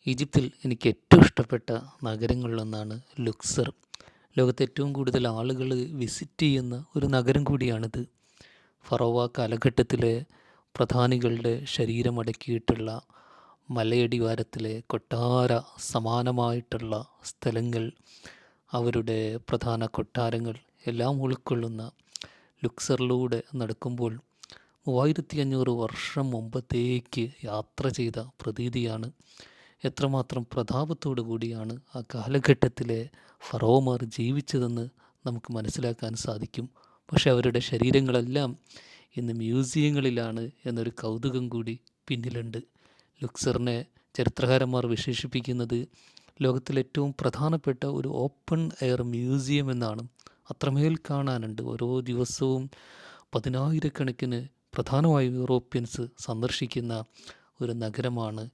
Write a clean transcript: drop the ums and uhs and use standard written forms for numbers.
ഈജിപ്തിൽ എനിക്ക് ഏറ്റവും ഇഷ്ടപ്പെട്ട നഗരങ്ങളിലൊന്നാണ് ലുക്സർ. ലോകത്തെ ഏറ്റവും കൂടുതൽ ആളുകൾ വിസിറ്റ് ചെയ്യുന്ന ഒരു നഗരം കൂടിയാണിത്. ഫറോവ കാലഘട്ടത്തിലെ പ്രധാനികളുടെ ശരീരമടക്കിയിട്ടുള്ള മലയടിവാരത്തിലെ കൊട്ടാര സമാനമായിട്ടുള്ള സ്ഥലങ്ങൾ, അവരുടെ പ്രധാന കൊട്ടാരങ്ങൾ എല്ലാം ഉൾക്കൊള്ളുന്ന ലുക്സറിലൂടെ നടക്കുമ്പോൾ 3500 വർഷം മുമ്പത്തേക്ക് യാത്ര ചെയ്ത പ്രതീതിയാണ്. എത്രമാത്രം പ്രതാപത്തോടു കൂടിയാണ് ആ കാലഘട്ടത്തിലെ ഫറോമാർ ജീവിച്ചതെന്ന് നമുക്ക് മനസ്സിലാക്കാൻ സാധിക്കും. പക്ഷെ അവരുടെ ശരീരങ്ങളെല്ലാം ഇന്ന് മ്യൂസിയങ്ങളിലാണ് എന്നൊരു കൗതുകം കൂടി പിന്നിലുണ്ട്. ലുക്സറിനെ ചരിത്രകാരന്മാർ വിശേഷിപ്പിക്കുന്നത് ലോകത്തിലെ ഏറ്റവും പ്രധാനപ്പെട്ട ഒരു ഓപ്പൺ എയർ മ്യൂസിയം എന്നാണ്. അത്രമേൽ കാണാനുണ്ട്. ഓരോ ദിവസവും പതിനായിരക്കണക്കിന് പ്രധാനമായും യൂറോപ്യൻസ് സന്ദർശിക്കുന്ന ഒരു നഗരമാണ്